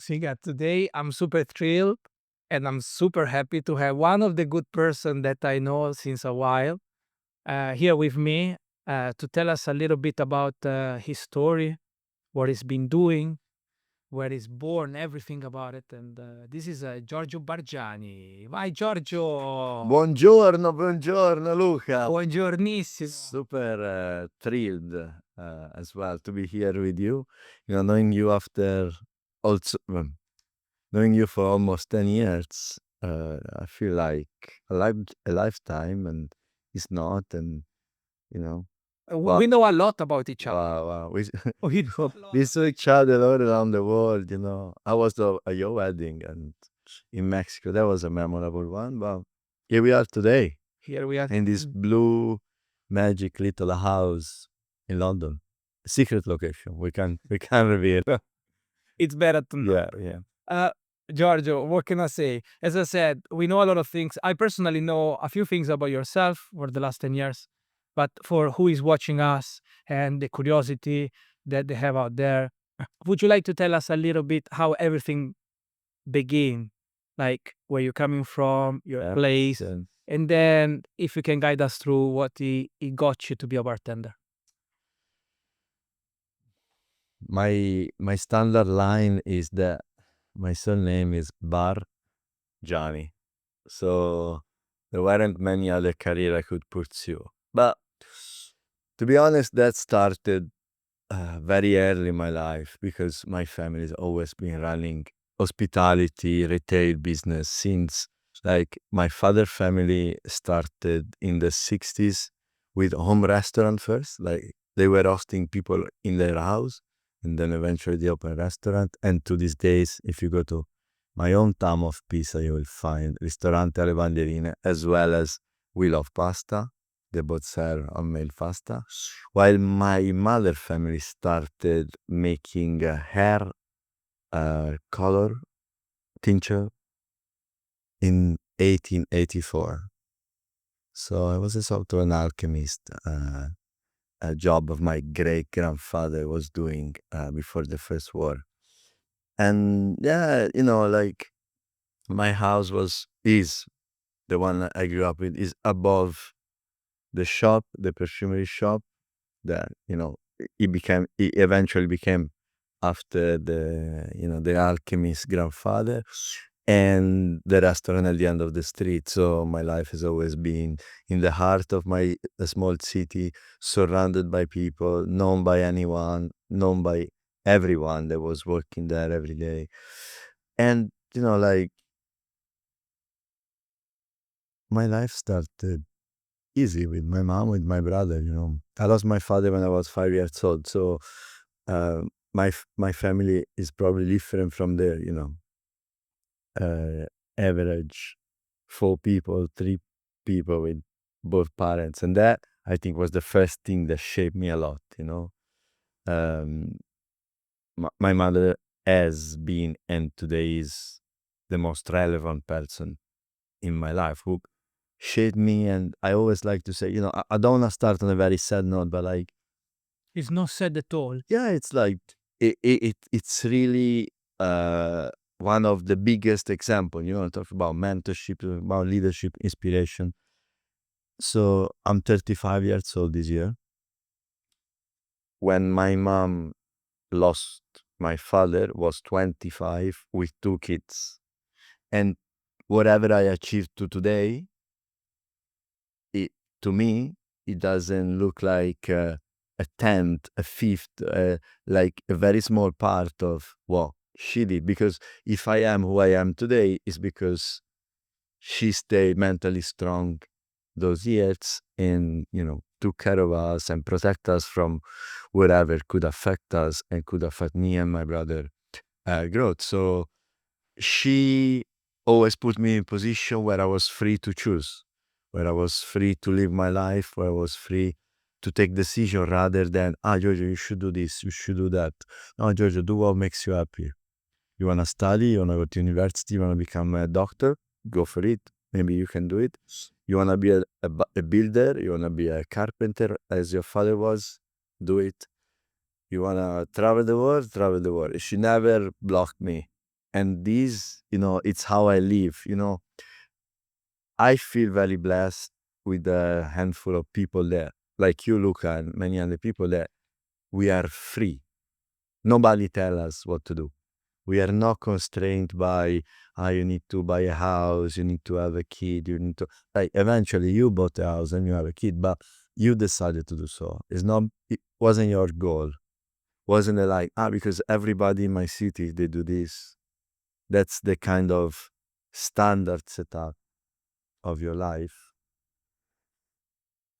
think that today I'm super thrilled and I'm super happy to have one of the good person that I know since a while here with me to tell us a little bit about his story, what he's been doing, where he's born, everything about it. And this is Giorgio Bargiani. Vai Giorgio! Buongiorno, buongiorno Luca. Buongiornissimo. Super thrilled as well to be here with you. Knowing you after also knowing you for almost 10 years, I feel like a lifetime, and it's not. And you know, We know a lot about each other. wow. We know a lot. We saw each other all around the world. I was at your wedding and in Mexico. That was a memorable one. But here we are today. Here we are. In this blue magic little house in London. Secret location. We can reveal. It's better to know. Yeah. Giorgio, what can I say? As I said, we know a lot of things. I personally know a few things about yourself for the last 10 years, but for who is watching us and the curiosity that they have out there, would you like to tell us a little bit how everything began? Like where you're coming from, your place, and then if you can guide us through what it got you to be a bartender. My standard line is that my surname is Bargiani. So there weren't many other career I could pursue. But to be honest, that started very early in my life because my family has always been running hospitality, retail business since like my father family started in the 60s with home restaurant first. Like they were hosting people in their house and then eventually they opened a restaurant. And to these days, if you go to my hometown of Pisa, you will find Ristorante alle Bandierine as well as We Love Pasta. They both serve homemade pasta. While my mother family started making hair color tincture in 1884. So I was a sort of an alchemist, a job of my great grandfather was doing before the First War. And yeah, like my house is the one I grew up with, is above the shop, the perfumery shop that, it eventually became after the alchemist grandfather and the restaurant at the end of the street. So my life has always been in the heart of my small city, surrounded by people, known by anyone, known by everyone that was working there every day. And, like my life started easy with my mom, with my brother. I lost my father when I was 5 years old. So my family is probably different from their, average 4 people, 3 people with both parents. And that, I think, was the first thing that shaped me a lot, Um, my mother has been and today is the most relevant person in my life who shaped me. And I always like to say, I don't want to start on a very sad note, but like, It's not said at all. yeah, it's like it's really one of the biggest examples. Talk about mentorship, about leadership, inspiration. So I'm 35 years old this year. When my mom lost my father, was 25 with 2 kids, and whatever I achieved to today, to me, it doesn't look like a tenth, a fifth, like a very small part of what she did. Because if I am who I am today, it's because she stayed mentally strong those years and, took care of us and protect us from whatever could affect us and could affect me and my brother growth. So she always put me in a position where I was free to choose, where I was free to live my life, where I was free to take decision rather than, Giorgio, you should do this, you should do that. No, Giorgio, do what makes you happy. You want to study, you want to go to university, you want to become a doctor, go for it. Maybe you can do it. You want to be a builder, you want to be a carpenter as your father was, do it. You want to travel the world, travel the world. She never blocked me And this, it's how I live. I feel very blessed with a handful of people there, like you, Luca, and many other people that we are free. Nobody tell us what to do. We are not constrained by, you need to buy a house, you need to have a kid, you need to, like, eventually you bought a house and you have a kid, but you decided to do so. It wasn't your goal. Wasn't it like, because everybody in my city, they do this. That's the kind of standard setup of your life.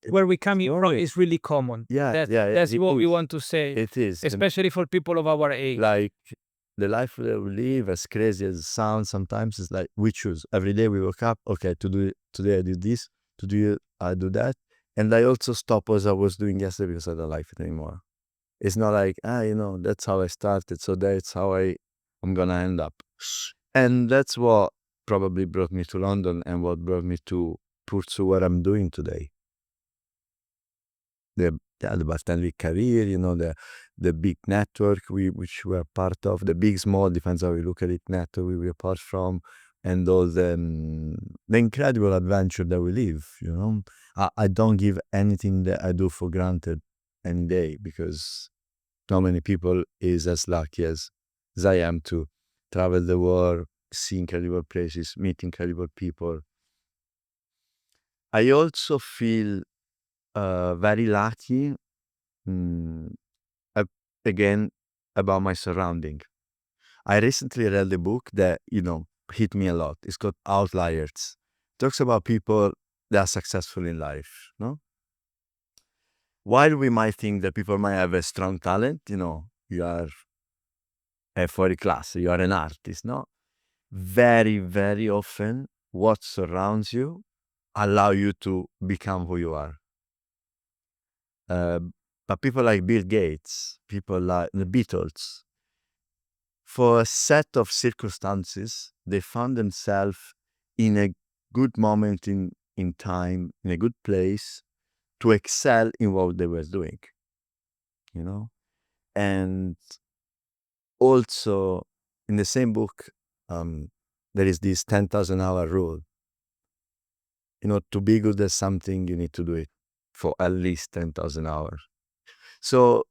Where we come from Always. is really common. Yeah, yeah, That's it what we is. want to say, It is. especially for people of our age. Like the life that we live, as crazy as it sounds, sometimes it's like we choose. Every day we wake up, okay, today I do this, today I do that. And I also stop as I was doing yesterday because I don't like it anymore. It's not like, that's how I started, so that's how I'm gonna end up. And that's what probably brought me to London and what brought me to pursue what I'm doing today. The bartending career, the big network which we're part of, the big, small, depends how we look at it, network we were part from, and all the incredible adventure that we live, I don't give anything that I do for granted any day, because not many people is as lucky as I am to travel the world, see incredible places, meet incredible people. I also feel very lucky, mm, again, about my surrounding. I recently read a book that, hit me a lot. It's called Outliers. Talks about people that are successful in life, no? While we might think that people might have a strong talent, you are a fuori class, you are an artist, no? Very, very often, what surrounds you allow you to become who you are. Uh, but people like Bill Gates, people like the Beatles, for a set of circumstances, they found themselves in a good moment in time, in a good place, to excel in what they were doing, you know? And also, in the same book, there is this 10,000 hour rule. To be good at something, you need to do it for at least 10,000 hours. So,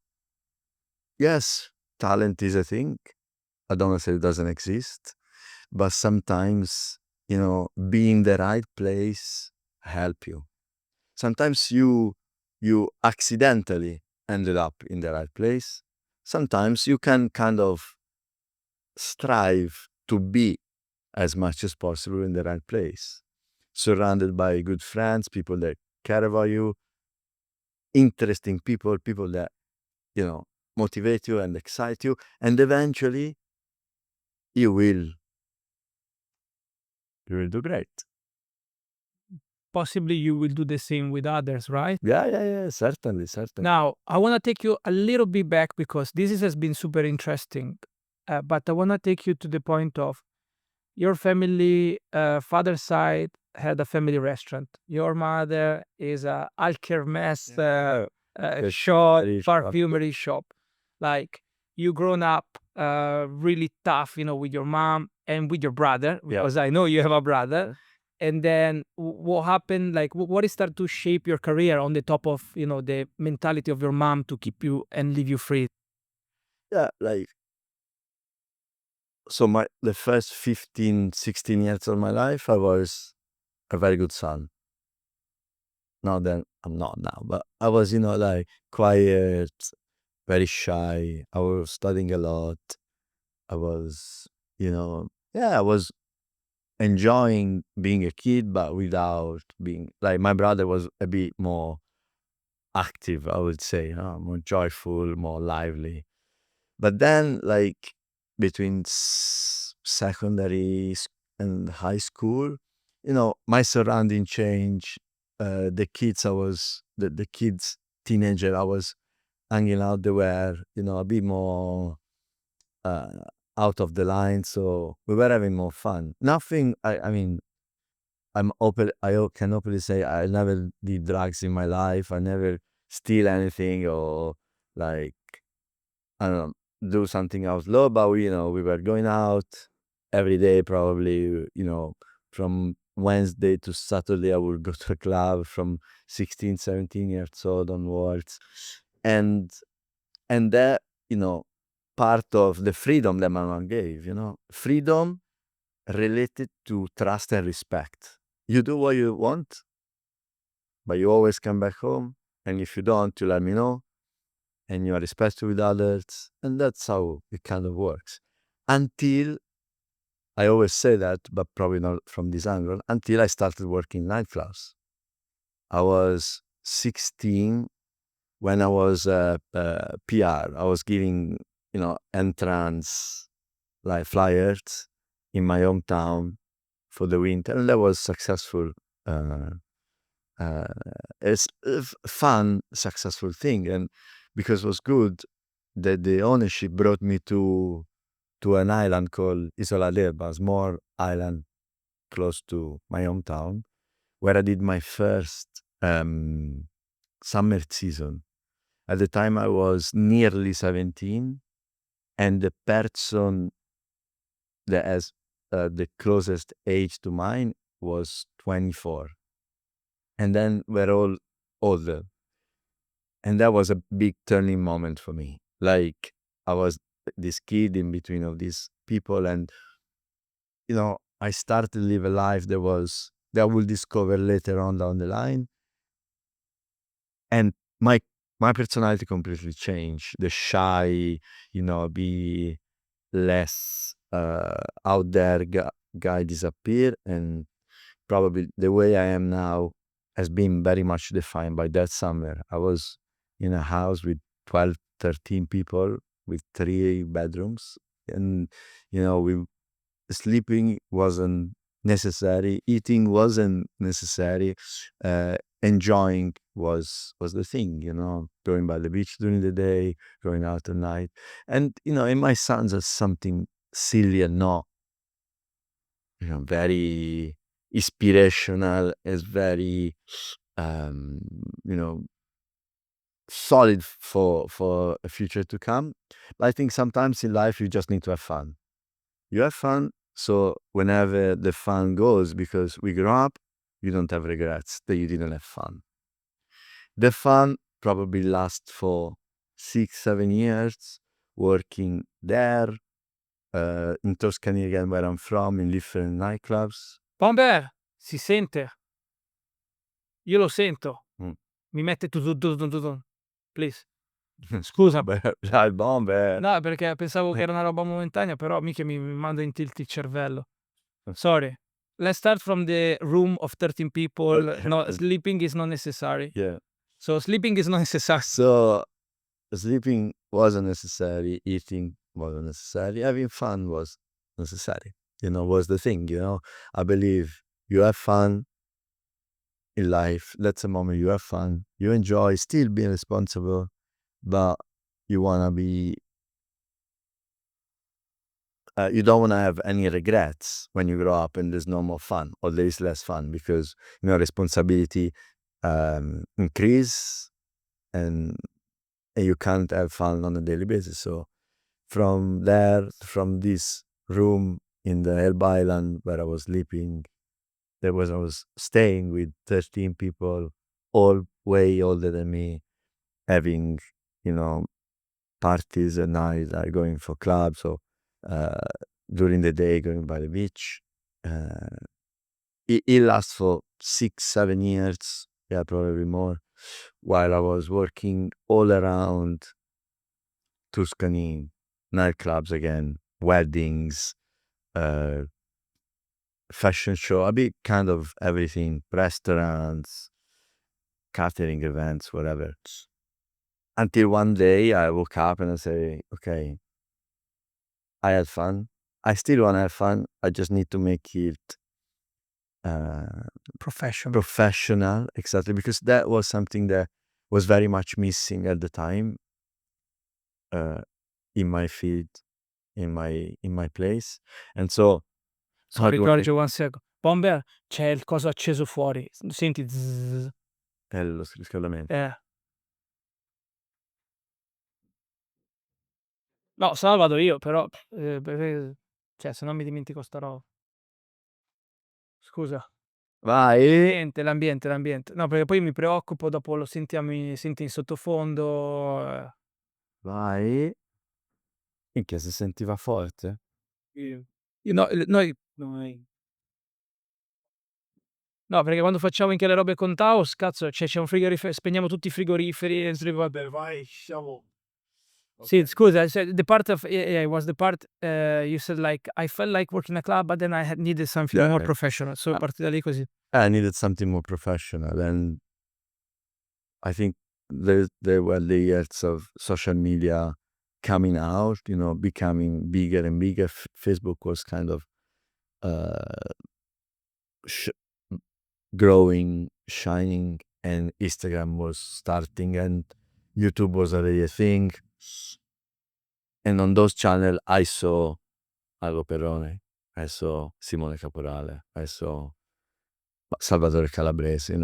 yes, talent is a thing. I don't want to say it doesn't exist, but sometimes, be in the right place help you. Sometimes you accidentally ended up in the right place. Sometimes you can kind of strive to be as much as possible in the right place, surrounded by good friends, people that care about you, interesting people that, motivate you and excite you, and eventually you will do great. Possibly you will do the same with others, right? Yeah, certainly. Now, I want to take you a little bit back because has been super interesting. But I want to take you to the point of your family, father's side had a family restaurant. Your mother is a alchemist shop, perfumery shop. Like you grown up really tough, with your mom and with your brother, because I know you have a brother. And then what happened? Like what is start to shape your career on the top of the mentality of your mom to keep you and leave you free? Yeah, like, so the first 15, 16 years of my life, I was a very good son. Not that I'm not now, but I was, like quiet, very shy. I was studying a lot. I was, I was enjoying being a kid, but without being like, my brother was a bit more active, I would say, more joyful, more lively. But then, like, between secondary and high school, my surrounding changed. The kids, teenager, I was hanging out, they were, a bit more uh, out of the line. So we were having more fun. Nothing, I mean, can openly say I never did drugs in my life. I never steal anything or, like, I don't know, do something out low, but we were going out. every day probably, from Wednesday to Saturday I would go to a club from 16, 17 years old onwards. And that, part of the freedom that my mom gave, freedom related to trust and respect. You do what you want, but you always come back home. And if you don't, you let me know. And you are respectful with others. And that's how it kind of works. Until, I always say that, but probably not from this angle, until I started working in nightclubs. I was 16 when I was PR. I was giving, entrance like flyers in my hometown for the winter, and that was successful. Uh, uh, it's a fun, successful thing, and because it was good, that the ownership brought me to an island called Isola d'Elba, a small island close to my hometown, where I did my first summer season. At the time, I was nearly 17, and the person that has the closest age to mine was 24. And then we're all older. And that was a big turning moment for me. Like, I was this kid in between of these people, and I started to live a life that I will discover later on down the line. And my personality completely changed. The shy, be less out there guy disappeared, and probably the way I am now has been very much defined by that summer. I was in a house with 12, 13 people with 3 bedrooms, and we sleeping wasn't necessary, eating wasn't necessary, enjoying was the thing, going by the beach during the day, going out at night. And it might sound as something silly and not, very inspirational, is very um you know solid for a future to come. But I think sometimes in life you just need to have fun. You have fun, so whenever the fun goes, because we grow up, you don't have regrets that you didn't have fun. The fun probably lasts for 6, 7 years working there, in Tuscany again, where I'm from, in different nightclubs. Bomber, si sente. Io lo sento. Mm. Mi mette tu, please. Scusa. Beh, dai, bombe. No, perché pensavo che era una roba momentanea, però mica mi manda in tilt il cervello. Sorry. Let's start from the room of 13 people. No, sleeping is not necessary. Yeah. So sleeping is not necessary. So sleeping wasn't necessary, eating wasn't necessary, having fun was necessary. Was the thing, I believe you have fun in life. That's a moment you have fun. You enjoy still being responsible, but you wanna be you don't want to have any regrets when you grow up and there's no more fun or there is less fun, because responsibility increase, and you can't have fun on a daily basis. So from this room in the Elba Island where I was sleeping, I was staying with 13 people, all way older than me, having parties at night, like going for clubs, or uh, during the day going by the beach. It lasts for 6, 7 years, yeah, probably more, while I was working all around Tuscany, nightclubs again, weddings, uh, fashion show, a bit kind of everything, restaurants, catering events, whatever. Until one day I woke up and I say, okay, I had fun. I still want to have fun. I just need to make it Professional. professional, exactly, because that was something that was very much missing at the time, in my field, in my place. And so Sorry, hard Giorgio, one second. Bomber, c'è il coso acceso fuori. Senti zzz. è lo riscaldamento. No, se no vado io, però perché Cioè, se no mi dimentico sta roba. Scusa. Vai! L'ambiente. No, perché poi mi preoccupo, dopo lo senti in sottofondo. Vai! Minchia, si sentiva forte? Io no, noi no, perché quando facciamo anche le robe con Taos, cazzo, cioè c'è un spegniamo tutti i frigoriferi e vabbè vai, siamo. Sì, scusa, the part of yeah, it was the part you said like I felt like working a club, but then I had needed something more Okay. professional. So parti da lì così. I needed something more professional, and I think there were the years of social media coming out, becoming bigger and bigger. Facebook was kind of sh- growing, shining, and Instagram was starting, and YouTube was already a thing. And on those channels, I saw Aldo Perrone, I saw Simone Caporale, I saw Salvatore Calabrese,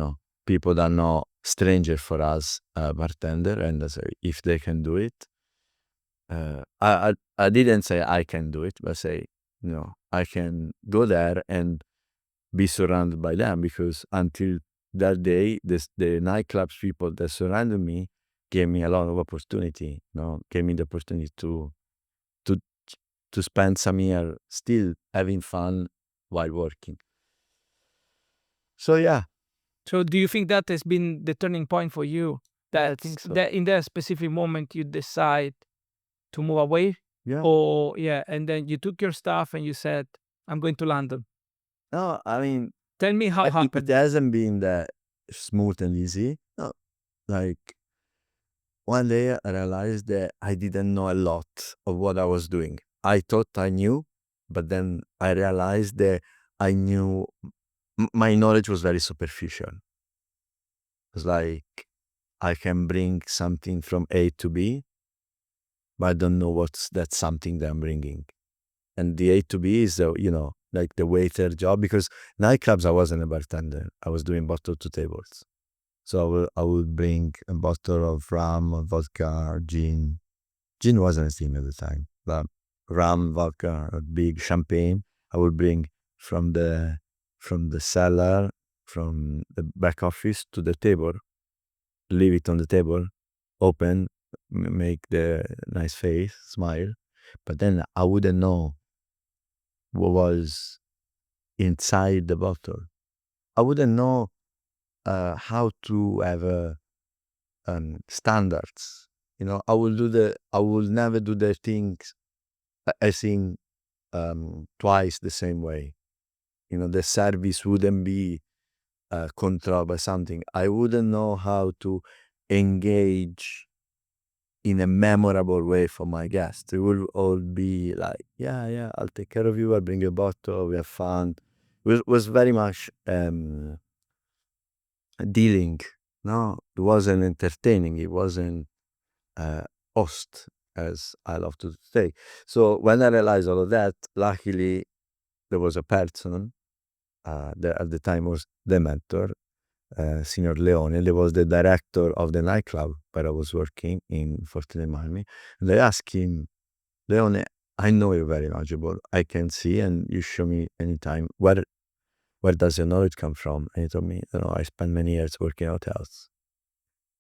people that are not stranger for us, bartender, and I say, if they can do it, I didn't say I can do it, but say, I can go there and be surrounded by them, because until that day, the nightclubs people that surrounded me gave me a lot of opportunity, gave me the opportunity to spend some year still having fun while working. So yeah. So do you think that has been the turning point for you? That think so. that in that specific moment you decide to move away? Yeah. Or yeah, and then you took your stuff and you said, I'm going to London. No, I mean, Tell me how it it happened. hasn't been that smooth and easy. No, like one day I realized that I didn't know a lot of what I was doing. I thought I knew, but then I realized that I knew my knowledge was very superficial. It's like I can bring something from A to B, but I don't know what's that something that I'm bringing. And the A to B is, like the waiter job, because nightclubs, I wasn't a bartender. I was doing bottle to tables. So I would bring a bottle of rum, or vodka, or gin. Gin wasn't a thing at the time, but rum, vodka, or big champagne, I would bring from the cellar, from the back office to the table, leave it on the table, open, make the nice face, smile. But then I wouldn't know what was inside the bottle. I wouldn't know how to have standards. I will never do the things I think twice the same way. The service wouldn't be controlled by something. I wouldn't know how to engage in a memorable way for my guests. It will all be like, yeah, I'll take care of you, I'll bring you a bottle, we have fun. It was very much dealing. No, it wasn't entertaining, it wasn't host, as I love to say. So when I realized all of that, luckily there was a person that at the time was the mentor, Signor Leone. There was the director of the nightclub where I was working in Forte Miami. And I asked him, Leone, I know you're very knowledgeable. I can see, and you show me anytime. Where does your knowledge come from? And he told me, I spent many years working in hotels.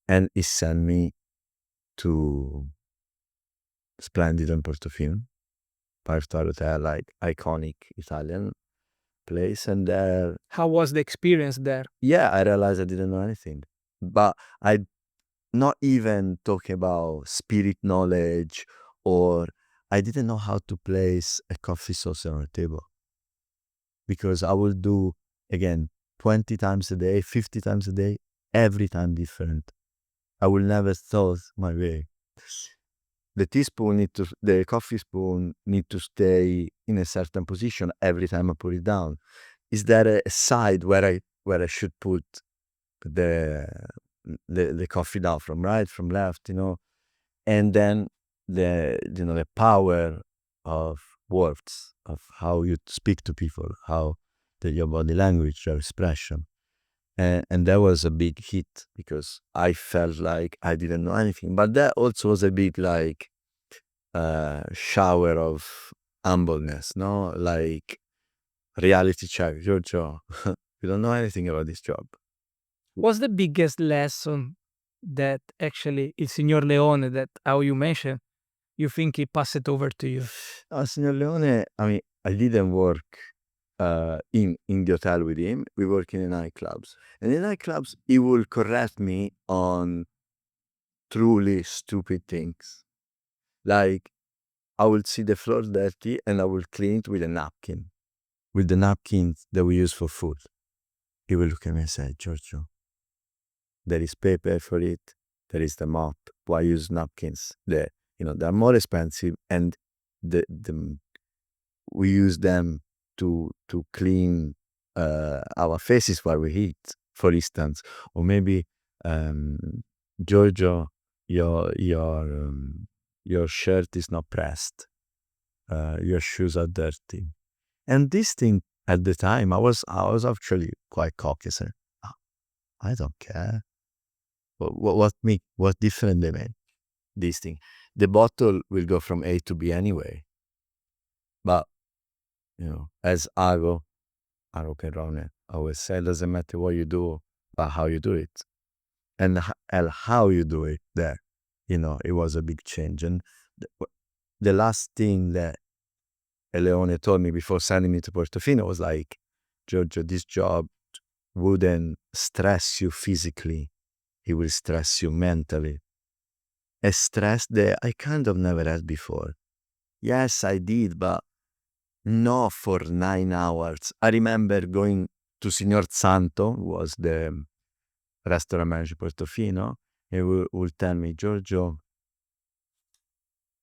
And he sent me to Splendido in Portofino, 5-star hotel, like iconic Italian place. And there, How was the experience there? yeah, I realized I didn't know anything. But I not even talking about spirit knowledge, or I didn't know how to place a coffee saucer on a table, because I will do, again, 20 times a day, 50 times a day, every time different. I will never thought my way. The coffee spoon need to stay in a certain position every time I put it down. Is there a side where I should put the coffee down, from right, from left, and then the power of words, of how you speak to people, how your body language, your expression. And that was a big hit, because I felt like I didn't know anything. But that also was a big, like, shower of humbleness, no? Like reality check, Giorgio, you don't know anything about this job. What's the biggest lesson that actually il Signor Leone, that how you mentioned, you think he passed it over to you? Signor Leone, I mean, I didn't work in the hotel with him. We work in the nightclubs. And in nightclubs, he will correct me on truly stupid things. Like, I will see the floor dirty and I will clean it with a napkin. With the napkins that we use for food. He will look at me and say, Giorgio, there is paper for it. There is the mop. Why use napkins? They're more expensive, and we use them to clean our faces while we eat, for instance. Or maybe, Giorgio, your shirt is not pressed. Your shoes are dirty. And this thing at the time, I was actually quite cocky. So, I don't care. What different they made? This thing. The bottle will go from A to B anyway. But, as Aro Perrone always said, doesn't matter what you do, but how you do it. And how you do it there, it was a big change. And the last thing that Leone told me before sending me to Portofino was like, Giorgio, this job wouldn't stress you physically. It will stress you mentally. A stress that I kind of never had before. Yes, I did, but not for 9 hours. I remember going to Signor Santo, who was the restaurant manager Portofino, and he would tell me, Giorgio,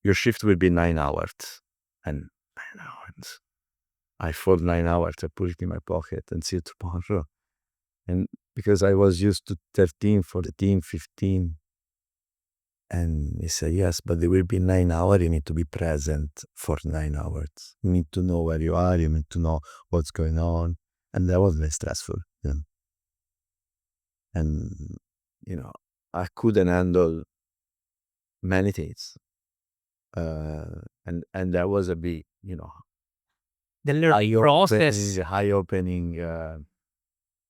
your shift will be 9 hours. And 9 hours. I fold 9 hours, I put it in my pocket and see you tomorrow. And because I was used to 13, 14, 15. And he said, yes, but there will be 9 hours. You need to be present for 9 hours. You need to know where you are. You need to know what's going on. And that was very stressful. And, I couldn't handle many things. And that was a big, The learning process. eye-opening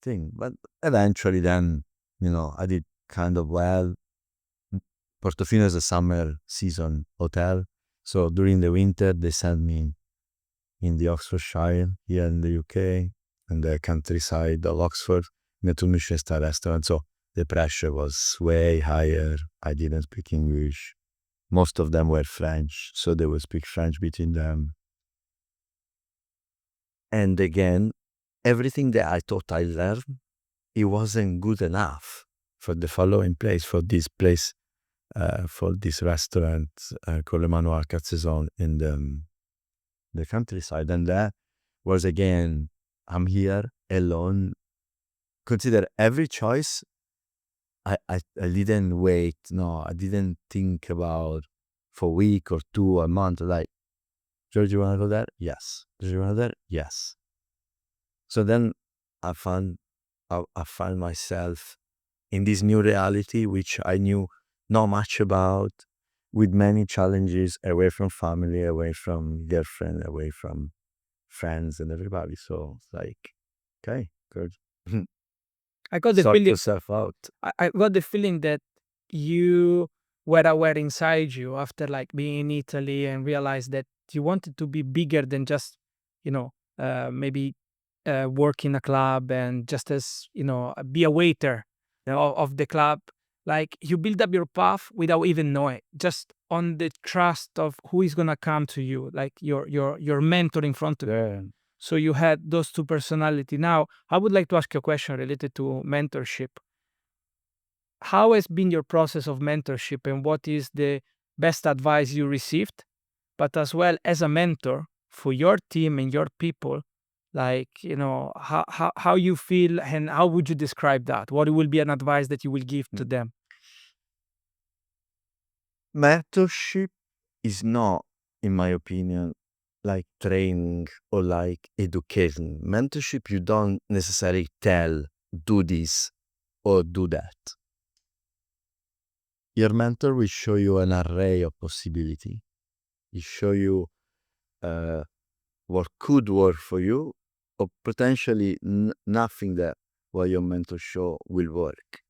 thing. But eventually then, I did kind of well. Portofino is a summer season hotel. So during the winter, they sent me in the Oxfordshire, here in the UK, and the countryside of Oxford, in a 2-Michelin-star restaurant. So the pressure was way higher. I didn't speak English. Most of them were French, so they would speak French between them. And again, everything that I thought I learned, it wasn't good enough for the following place, for this place, for this restaurant called Le Manoir Quatre Saisons in the countryside. And that was, again, I'm here alone. Consider every choice, I didn't wait. No, I didn't think about for a week or 2 or a month. Like, George, you want to go there? Yes. George, you want to go there? Yes. So then I found myself in this new reality, which I knew not much about, with many challenges, away from family, away from girlfriend, away from friends and everybody. So it's like, okay, good. I got the Sort feeling. yourself out. I got the feeling that you were aware inside you after like being in Italy and realized that you wanted to be bigger than just, maybe work in a club and just as, be a waiter of the club. Like you build up your path without even knowing, just on the trust of who is gonna come to you, like your mentor in front of you. Yeah. So you had those two personality. Now, I would like to ask you a question related to mentorship. How has been your process of mentorship and what is the best advice you received? But as well as a mentor for your team and your people, like, how you feel and how would you describe that? What will be an advice that you will give to them? Mentorship is not, in my opinion, like training or like education. Mentorship, you don't necessarily tell, do this or do that. Your mentor will show you an array of possibility. He show you what could work for you, or potentially nothing that what your mentor show will work.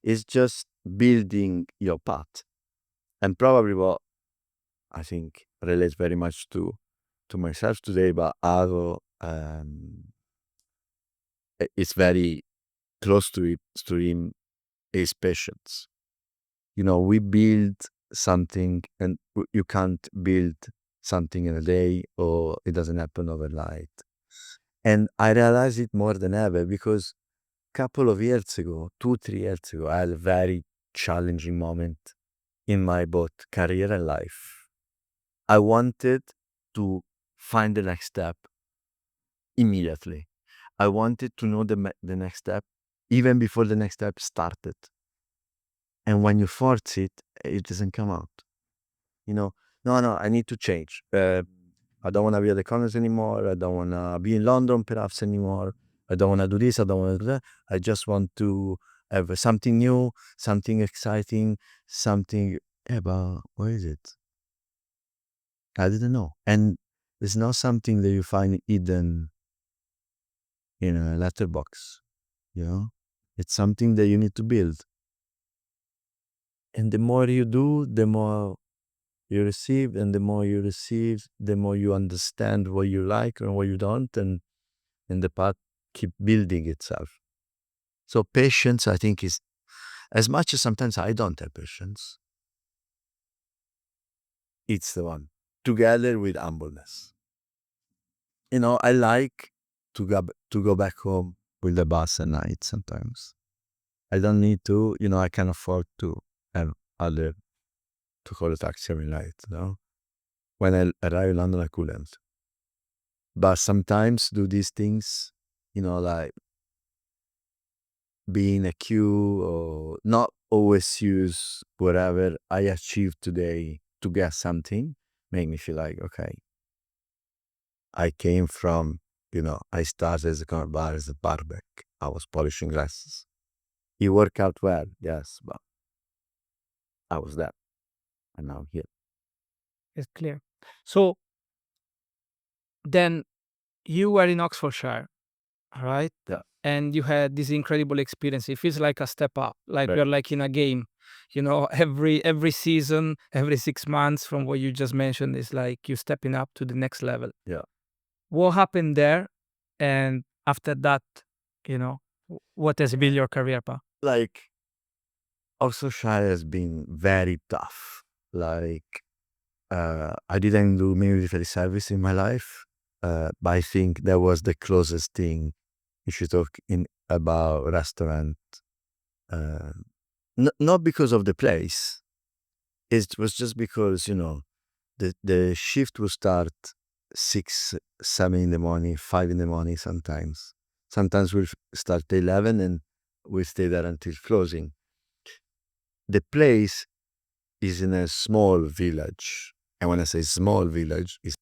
It's just building your path. And probably what I think relates very much to myself today, but Aro, it's very close to him, is patience. We build something, and you can't build something in a day, or it doesn't happen overnight. And I realize it more than ever because couple of years ago, 2, 3 years ago, I had a very challenging moment in my both career and life. I wanted to find the next step immediately. I wanted to know the next step even before the next step started. And when you force it, it doesn't come out. No, I need to change. I don't want to be at the Connaught anymore. I don't want to be in London perhaps anymore. I don't want to do this. I don't want to do that. I just want to have something new, something exciting, something. Yeah, but what is it? I didn't know. And it's not something that you find hidden in a letterbox. It's something that you need to build. And the more you do, the more you receive, and the more you receive, the more you understand what you like and what you don't, and the path keep building itself. So patience, I think, is, as much as sometimes I don't have patience, it's the one, together with humbleness. I like to go back home with the bus at night sometimes. I don't need to, I can afford to have other, to call a taxi every night, When I arrive in London, I couldn't. But sometimes do these things, like be in a queue, or not always use whatever I achieved today to get something, make me feel like, okay, I came from, I started as a Connaught Bar as a barback. I was polishing glasses. It worked out well, yes, but I was there, and now I'm here. It's clear. So then you were in Oxfordshire, right? Yeah. And you had this incredible experience. It feels like a step up, like Right. you're like in a game. Every season, every 6 months, from what you just mentioned, is like you stepping up to the next level. Yeah. What happened there? And after that, what has been your career path? Like, Oxfordshire has been very tough. Like, I didn't do military service in my life, but I think that was the closest thing if you talk about restaurant. Not because of the place. It was just because, the shift would start 6, 7 in the morning, 5 in the morning sometimes. Sometimes we'll start at 11 and we stay there until closing. The place is in a small village. And when I say small village, it's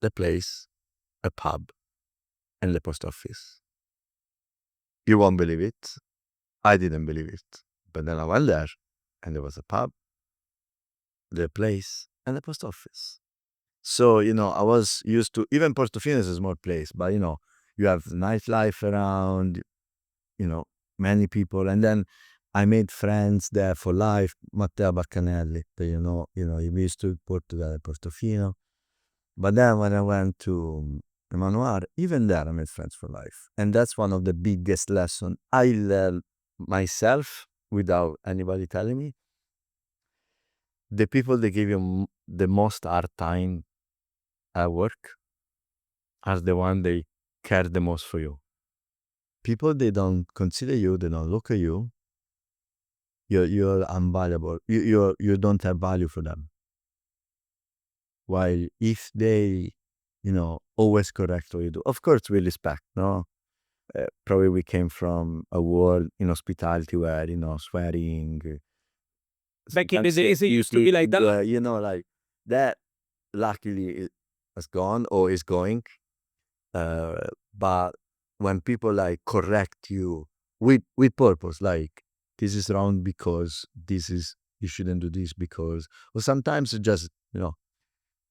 the place, a pub, and the post office. You won't believe it. I didn't believe it. But then I went there, and there was a pub, the place, and the post office. So, I was used to, even Portofino is a small place, but, you have nightlife around, many people. And then I made friends there for life. Matteo Baccanelli, that he used to Portugal and Portofino. But then when I went to Manoir, even there I made friends for life. And that's one of the biggest lessons I learned myself without anybody telling me. The people that give you the most hard time at work are the one they care the most for you. People, they don't consider you, they don't look at you. You're unvaluable. You don't have value for them. While if they, always correct what you do, of course we respect, no? Probably we came from a world in hospitality where, swearing. Back in the days, it used to be like that. Like that, luckily, it has gone or is going. But when people like correct you with purpose, like this is wrong because this is, you shouldn't do this because, or sometimes it just,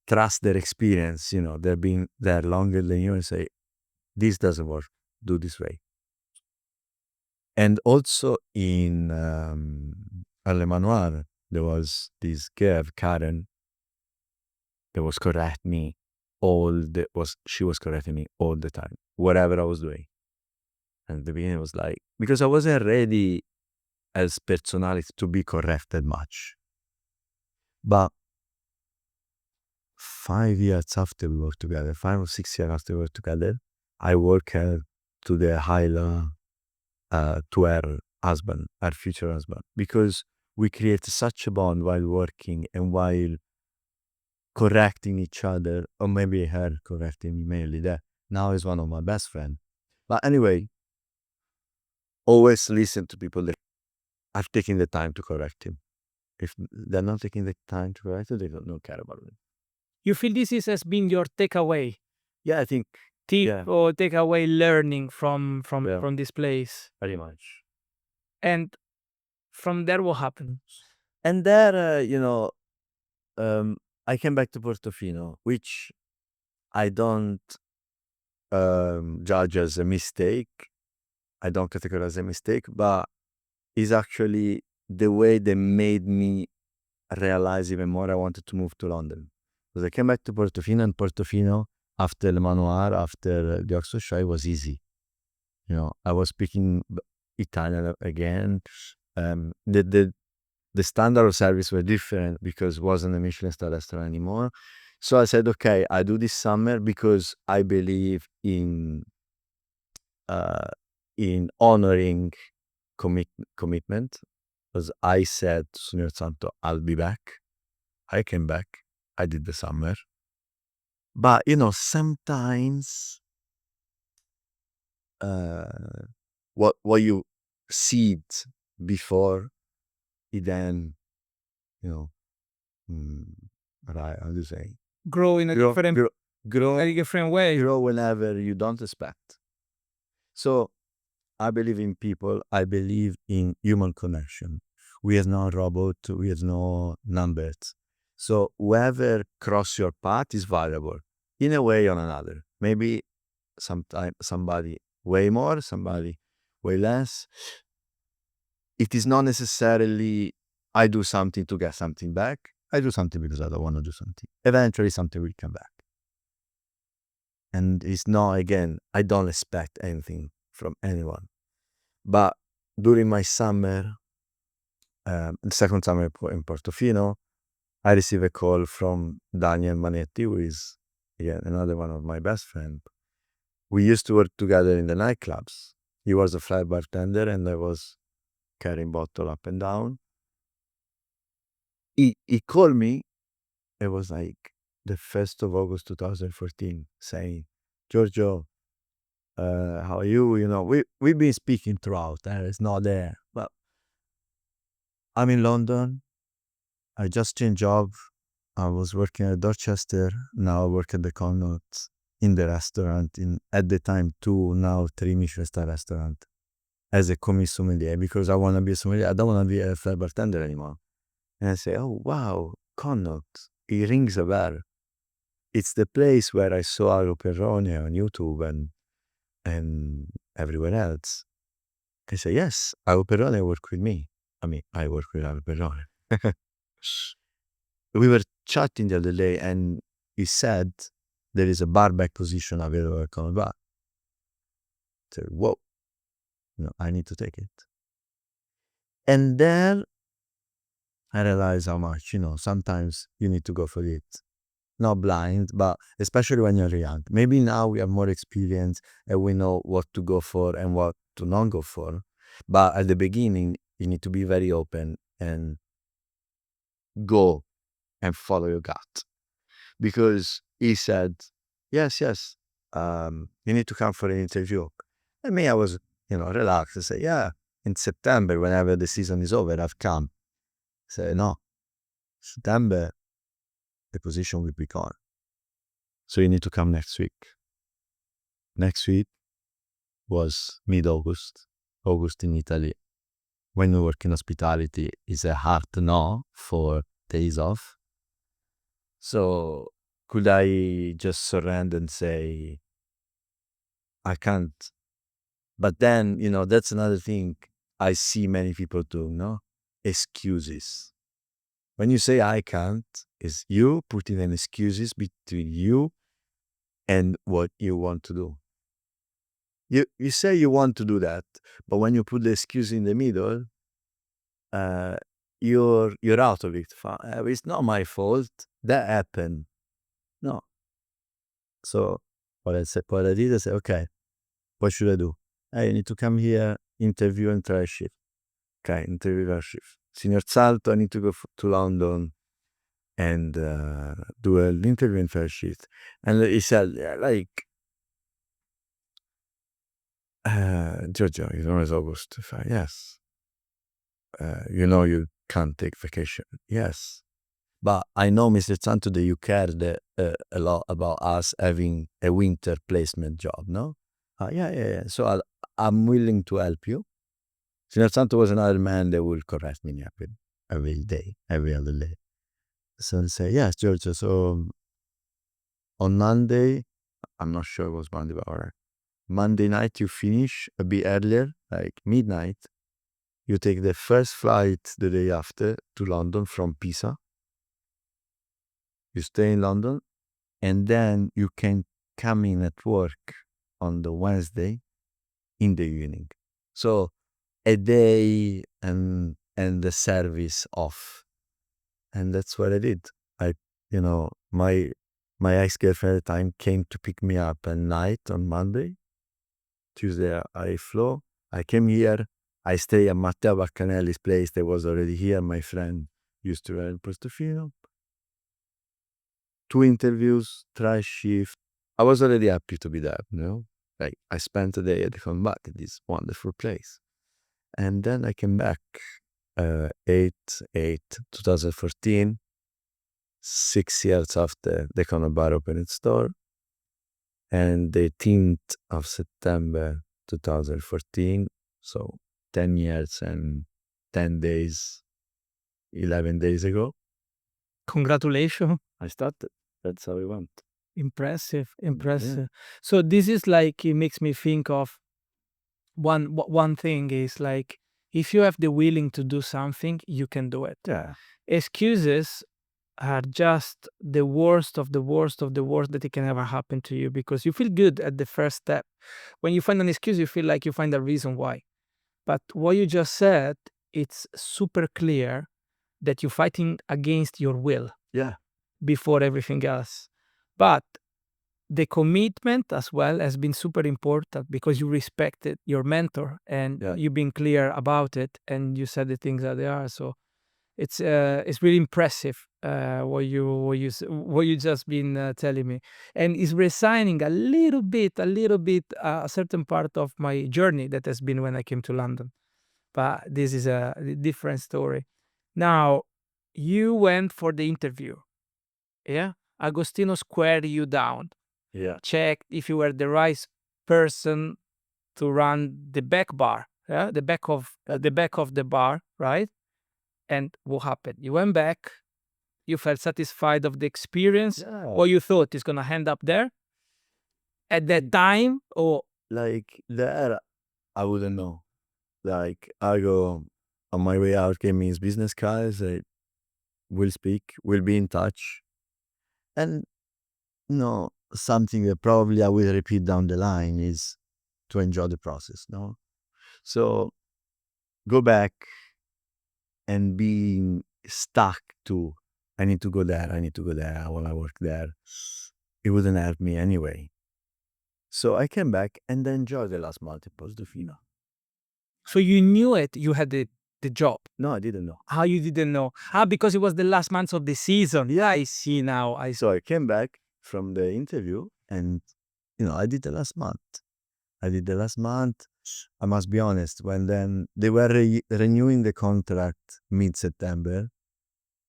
trust their experience, they've been there longer than you, and say, this doesn't work, do this way. And also in Le Manoir, there was this girl, Karen, that was correcting me she was correcting me all the time, whatever I was doing. And at the beginning, it was like, because I wasn't ready as personality to be corrected much. But 5 years after we worked together, 5 or 6 years after we worked together, I worked to the Hyla to her future husband, because we created such a bond while working and while correcting each other, or maybe her correcting me mainly. That now is one of my best friends. But anyway, always listen to people that are taking the time to correct him. If they're not taking the time to correct it, they don't care about it. You feel this has been your takeaway Yeah, I think tip or takeaway learning from Yeah. this place? Very much. And from there, what happened? And there, I came back to Portofino, which I don't judge as a mistake. I don't categorize as a mistake, but is actually the way they made me realize even more I wanted to move to London. Because I came back to Portofino, and Portofino, after Le Manoir, after the Oxford Show, was easy. I was speaking Italian again. The standard of service were different because it wasn't a Michelin star restaurant anymore. So I said, okay, I do this summer because I believe in honoring commitment. Because I said to Signor Santo, I'll be back. I came back. I did the summer. But, sometimes what you seed before, it then, right, how do you say? Grow in a different way. Grow whenever you don't expect. So I believe in people. I believe in human connection. We are not robot. We are no numbers. So whoever cross your path is valuable in a way or another. Maybe sometimes somebody way more, somebody way less. It is not necessarily I do something to get something back. I do something because I don't want to do something. Eventually something will come back. And it's not, again, I don't expect anything from anyone. But during my summer, the second summer in Portofino, I received a call from Daniel Manetti, who is, again, another one of my best friends. We used to work together in the nightclubs. He was a flat bartender and I was carrying bottle up and down. He called me. It was like the 1st of August 2014, saying, Giorgio, how are you? We've been speaking throughout. It's not there. But I'm in London. I just changed job. I was working at Dorchester. Now I work at the Connaught in the restaurant. At the time 2, now 3 Michelin star restaurant as a commis sommelier, because I want to be a sommelier. I don't want to be a flat bartender anymore. And I say, oh wow, Connaught. It rings a bell. It's the place where I saw Ago Perrone on YouTube and everywhere else. I say, yes, Ago Perrone worked with me. I work with Ago Perrone. We were chatting the other day and he said there is a barback position available at Connaught Bar. I said, whoa, I need to take it. And then I realized how much, sometimes you need to go for it. Not blind, but especially when you're young. Maybe now we have more experience and we know what to go for and what to not go for. But at the beginning, you need to be very open and go and follow your gut. Because he said, yes, you need to come for an interview. And me, I was, relaxed. I say, yeah, in September, whenever the season is over, I've come. I say, no, September, the position will be gone. So you need to come next week. Next week was mid-August, August in Italy. When we work in hospitality, it's a hard no for days off. So could I just surrender and say, I can't? But then, that's another thing I see many people do, no? Excuses. When you say I can't, is you putting an excuses between you and what you want to do. You say you want to do that, but when you put the excuse in the middle, you're out of it. It's not my fault. That happened. No. So what I did, I said, okay, what should I do? Hey, you need to come here, interview and try shift. Okay, interview and shift. Senior Salto, I need to go to London and do an interview and try shift. And he said, Giorgio, you know it's August. Yes. You can't take vacation. Yes. But I know, Mr. Santo, that you cared a lot about us having a winter placement job, no? Yeah. So I'm willing to help you. Signor Santo was another man that would correct me every day, every other day. So I say, yes, Giorgio. So on Monday, I'm not sure it was Monday, but all right. Monday night, you finish a bit earlier, like midnight. You take the first flight the day after to London from Pisa. You stay in London, and then you can come in at work on the Wednesday in the evening. So a day and the service off. And that's what I did. My ex-girlfriend at the time came to pick me up at night on Monday. Tuesday I flew. I came here. I stay at Matteo Baccanelli's place that was already here. My friend used to run in Portofino. 2 interviews, try shift. I was already happy to be there, Like I spent a day at the Connaught Bar, this wonderful place. And then I came back 2014, 6 years after the Connaught Bar opened its door. And the 18th of September 2014, so 10 years and 10 days, 11 days ago, Congratulations. I started. That's how it went. Impressive. So this is like, it makes me think of one thing is like, if you have the willing to do something, you can do it. Yeah. Excuses are just the worst of the worst of the worst that it can ever happen to you, because you feel good at the first step. When you find an excuse, you feel like you find a reason why. But what you just said, it's super clear that you're fighting against your will Yeah. before everything else. But the commitment as well has been super important, because you respected your mentor and you've been clear about it, and you said the things that they are. So it's really impressive what you just been telling me, and it's resigning a little bit a certain part of my journey that has been when I came to London. But this is a different story. Now, you went for the interview. Yeah, Agostino squared you down. Yeah. Checked if you were the right person to run the back bar. Yeah, the back of the bar, right? And what happened? You went back. You felt satisfied of the experience. Yeah. What you thought is gonna end up there at that time, or Like there, I wouldn't know. Like I go on my way out, gave me his business cards. We'll speak. We'll be in touch. And something that probably I will repeat down the line is to enjoy the process. No, so go back and being stuck to I need to go there. I want to work there. It wouldn't help me anyway. So I came back and enjoyed the last multiples the FINA. so you knew it. You had the job. No, I didn't know. How you didn't know? Because it was the last months of the season. Yeah, I see now. So I came back from the interview and, I did the last month. I must be honest, when then they were renewing the contract mid-September,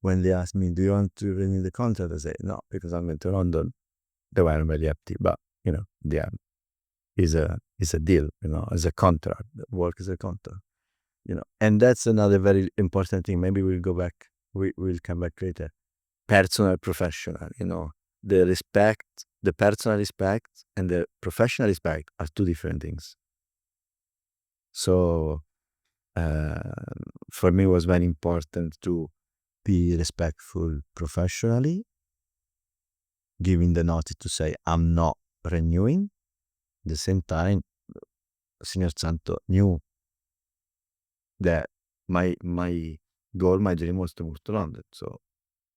when they asked me, do you want to renew the contract? I said, no, because I'm going to London. They weren't very happy, but, the end is a deal, as a contract. Work is a contract, And that's another very important thing. Maybe we'll go back. We'll come back later. Personal, professional, the respect, the personal respect and the professional respect are two different things. So for me it was very important to be respectful professionally, giving the notice to say I'm not renewing. At the same time, Signor Santo knew that my goal, my dream was to move to London. So,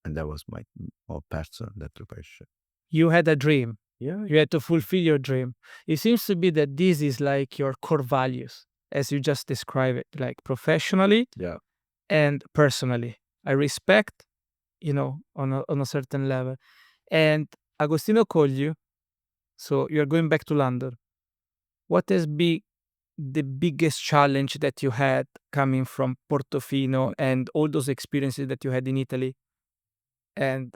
and that was my more personal preparation. You had a dream. Yeah. You had to fulfill your dream. It seems to be that this is like your core values, as you just described it, like professionally Yeah. and personally. I respect, on a certain level. And Agostino called you, so you're going back to London. What has been the biggest challenge that you had coming from Portofino and all those experiences that you had in Italy and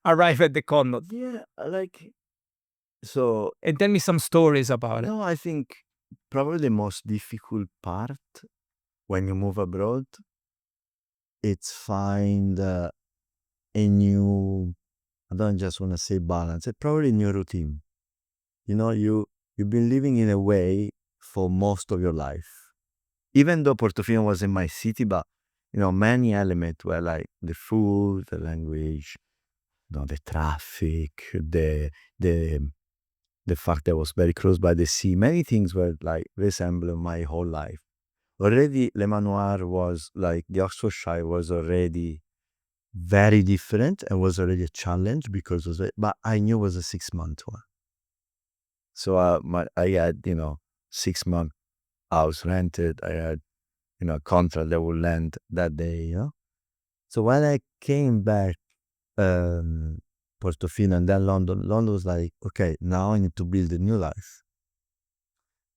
arrive at the Connaught? Yeah, so And tell me some stories about it. no, I think probably the most difficult part when you move abroad, it's find a new, I don't just want to say balance, it's probably a new routine. You've been living in a way for most of your life. Even though Portofino was in my city, but many elements were like the food, the language, the traffic, the fact that I was very close by the sea. Many things were like resembling my whole life. Already Le Manoir was like, the Oxfordshire was already very different and was already a challenge because but I knew it was a 6-month one. So I had 6-month house rented. I had a contract that would land that day. So when I came back, Portofino and then London was like, okay, now I need to build a new life.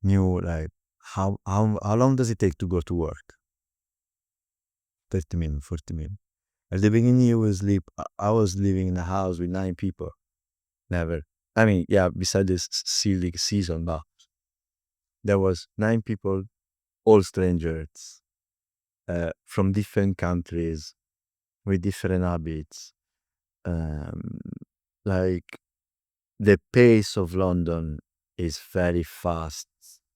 New, like, how long does it take to go to work? 30 minutes, 40 minutes. At the beginning, I was living in a house with 9 people. Never. I mean, yeah, besides this silly season, but there was 9 people, all strangers, from different countries, with different habits. Like, the pace of London is very fast.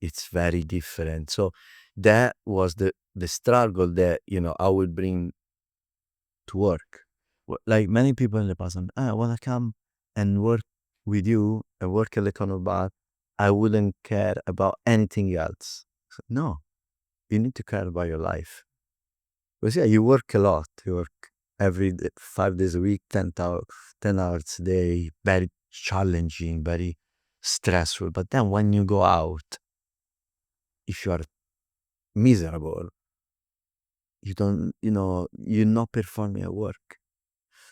It's very different. So that was the struggle that I would bring to work. Like many people in the past, I want to come and work with you and work at the Connaught Bar. I wouldn't care about anything else. So, no, you need to care about your life. Because yeah, you work a lot. You work every day, 5 days a week, 10 hours a day, very challenging, very stressful. But then when you go out, if you are miserable, you don't, you're not performing at work.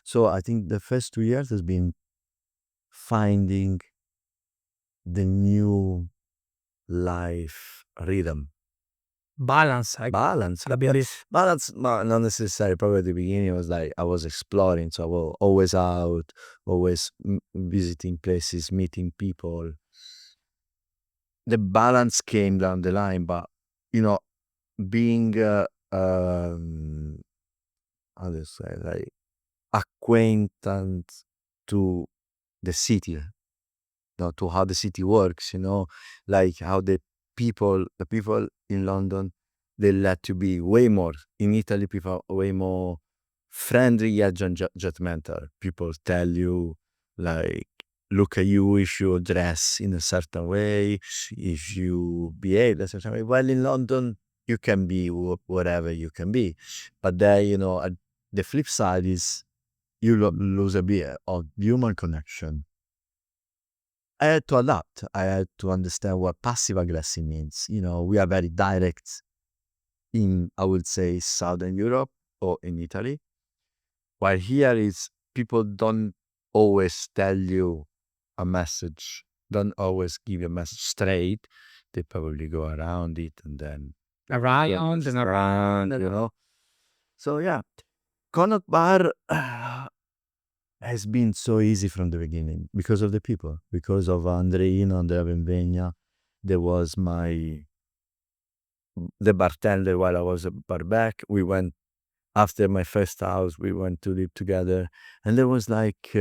So I think the first 2 years has been finding the new life rhythm. Balance, Balance. I believe. Balance, not necessarily. Probably at the beginning, it was like I was exploring. So I was always out, always visiting places, meeting people. The balance came down the line, but, being, how do you say, like, acquainted to the city, to how the city works, like how the people in London, they let you be way more. In Italy, people are way more friendly yet judgmental. People tell you, like, look at you if you dress in a certain way, if you behave a certain way. Well, in London, you can be whatever you can be. But there, the flip side is you lose a bit of human connection. I had to adapt. I had to understand what passive aggressive means. We are very direct in, I would say, Southern Europe or in Italy. While here is people don't always tell you a message, don't always give you a message straight. They probably go around it and then Around and around. So yeah, Connaught Bar has been so easy from the beginning because of the people, because of Andreino, Andrea Benvegna. There was the bartender while I was a barback. We went, after my first house, we went to live together. And there was like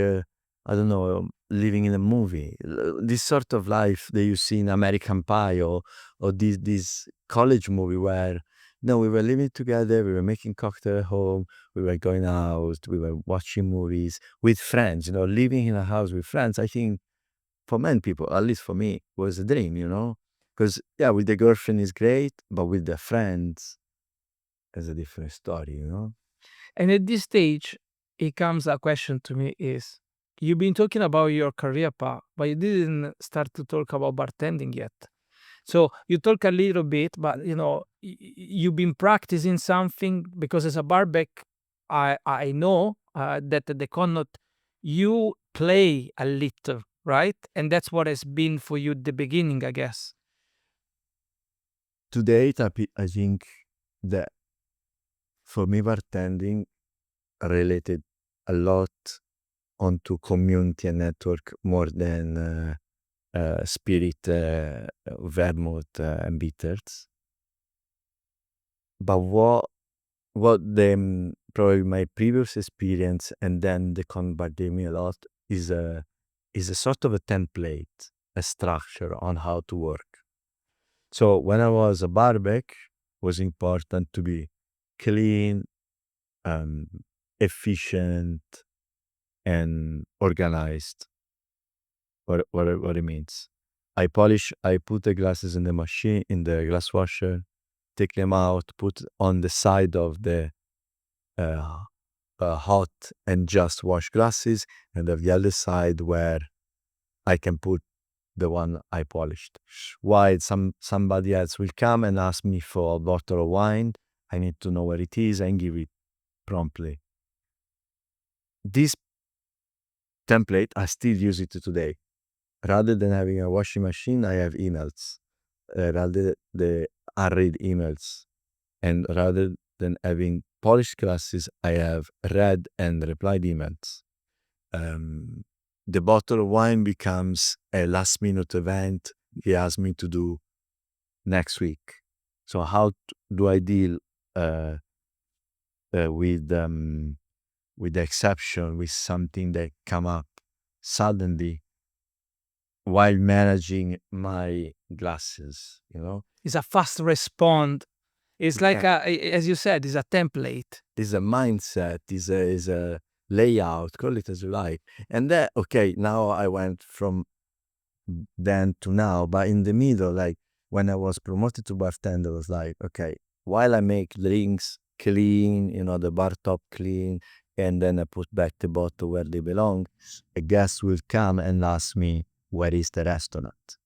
I don't know, living in a movie. This sort of life that you see in American Pie, or this college movie where, no, we were living together, we were making cocktail at home, we were going out, we were watching movies with friends, living in a house with friends. I think for many people, at least for me, was a dream. Because, yeah, with the girlfriend is great, but with the friends, it's a different story. And at this stage, it comes a question to me is, you've been talking about your career path, but you didn't start to talk about bartending yet. So you talk a little bit, but you've been practicing something, because as a barback, I know that at the Connaught you play a little, right? And that's what has been for you at the beginning, I guess. To date, I think that for me, bartending related a lot onto community and network more than spirit, vermouth, and bitters. But what probably my previous experience and then the Connaught gave me a lot is a sort of a template, a structure on how to work. So when I was a barback, was important to be clean, efficient, and organized. What it means. I put the glasses in the machine, in the glass washer, take them out, put on the side of the uh, hot and just wash glasses, and of the other side where I can put the one I polished. While somebody else will come and ask me for a bottle of wine, I need to know where it is and give it promptly. This template, I still use it today. Rather than having a washing machine, I have emails. Rather the unread emails. And rather than having polished glasses, I have read and replied emails. The bottle of wine becomes a last minute event he asked me to do next week. So how do I deal with the exception, with something that come up suddenly while managing my glasses? It's a fast respond. It's like, as you said, it's a template. Is a mindset, is a layout, call it as you like. And that, okay, now I went from then to now, but in the middle, like when I was promoted to bartender, I was like, okay, while I make drinks clean, the bar top clean, and then I put back the bottle where they belong, a guest will come and ask me, where is the restaurant?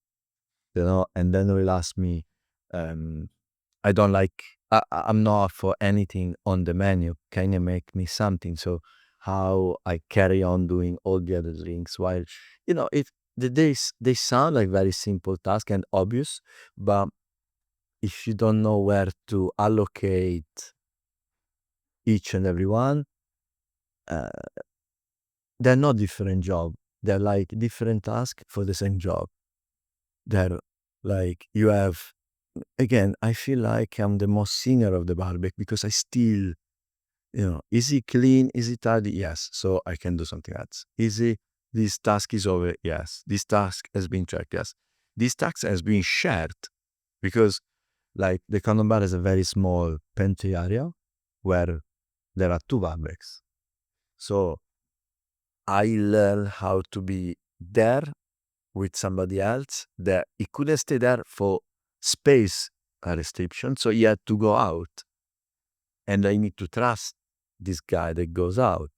And then will ask me, I don't like, I'm not for anything on the menu. Can you make me something? So how I carry on doing all the other drinks while, they sound like very simple tasks and obvious, but if you don't know where to allocate each and every one, uh, they're not different job. They're like different tasks for the same job. They're like, you have, again, I feel like I'm the most senior of the barback because I still, is it clean? Is it tidy? Yes. So I can do something else. This task is over? Yes. This task has been checked? Yes. This task has been shared because like the Connaught Bar is a very small pantry area where there are two barbacks. So I learned how to be there with somebody else that he couldn't stay there for space restriction. So he had to go out. And I need to trust this guy that goes out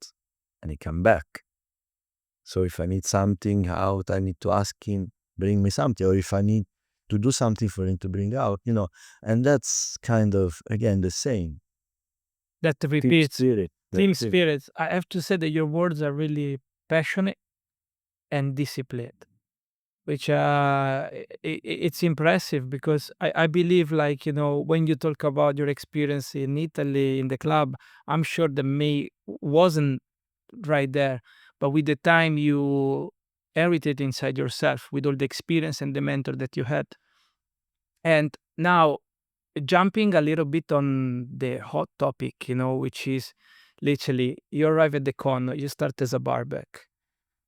and he come back. So if I need something out, I need to ask him, bring me something. Or if I need to do something for him to bring out, and that's kind of, again, the same. That Team repeats. spirit. Team spirit. I have to say that your words are really passionate and disciplined, which it's impressive, because I believe, like, when you talk about your experience in Italy in the club, I'm sure the May wasn't right there, but with the time you inherited inside yourself, with all the experience and the mentor that you had. And now, jumping a little bit on the hot topic, which is literally you arrive at the con, you start as a barback.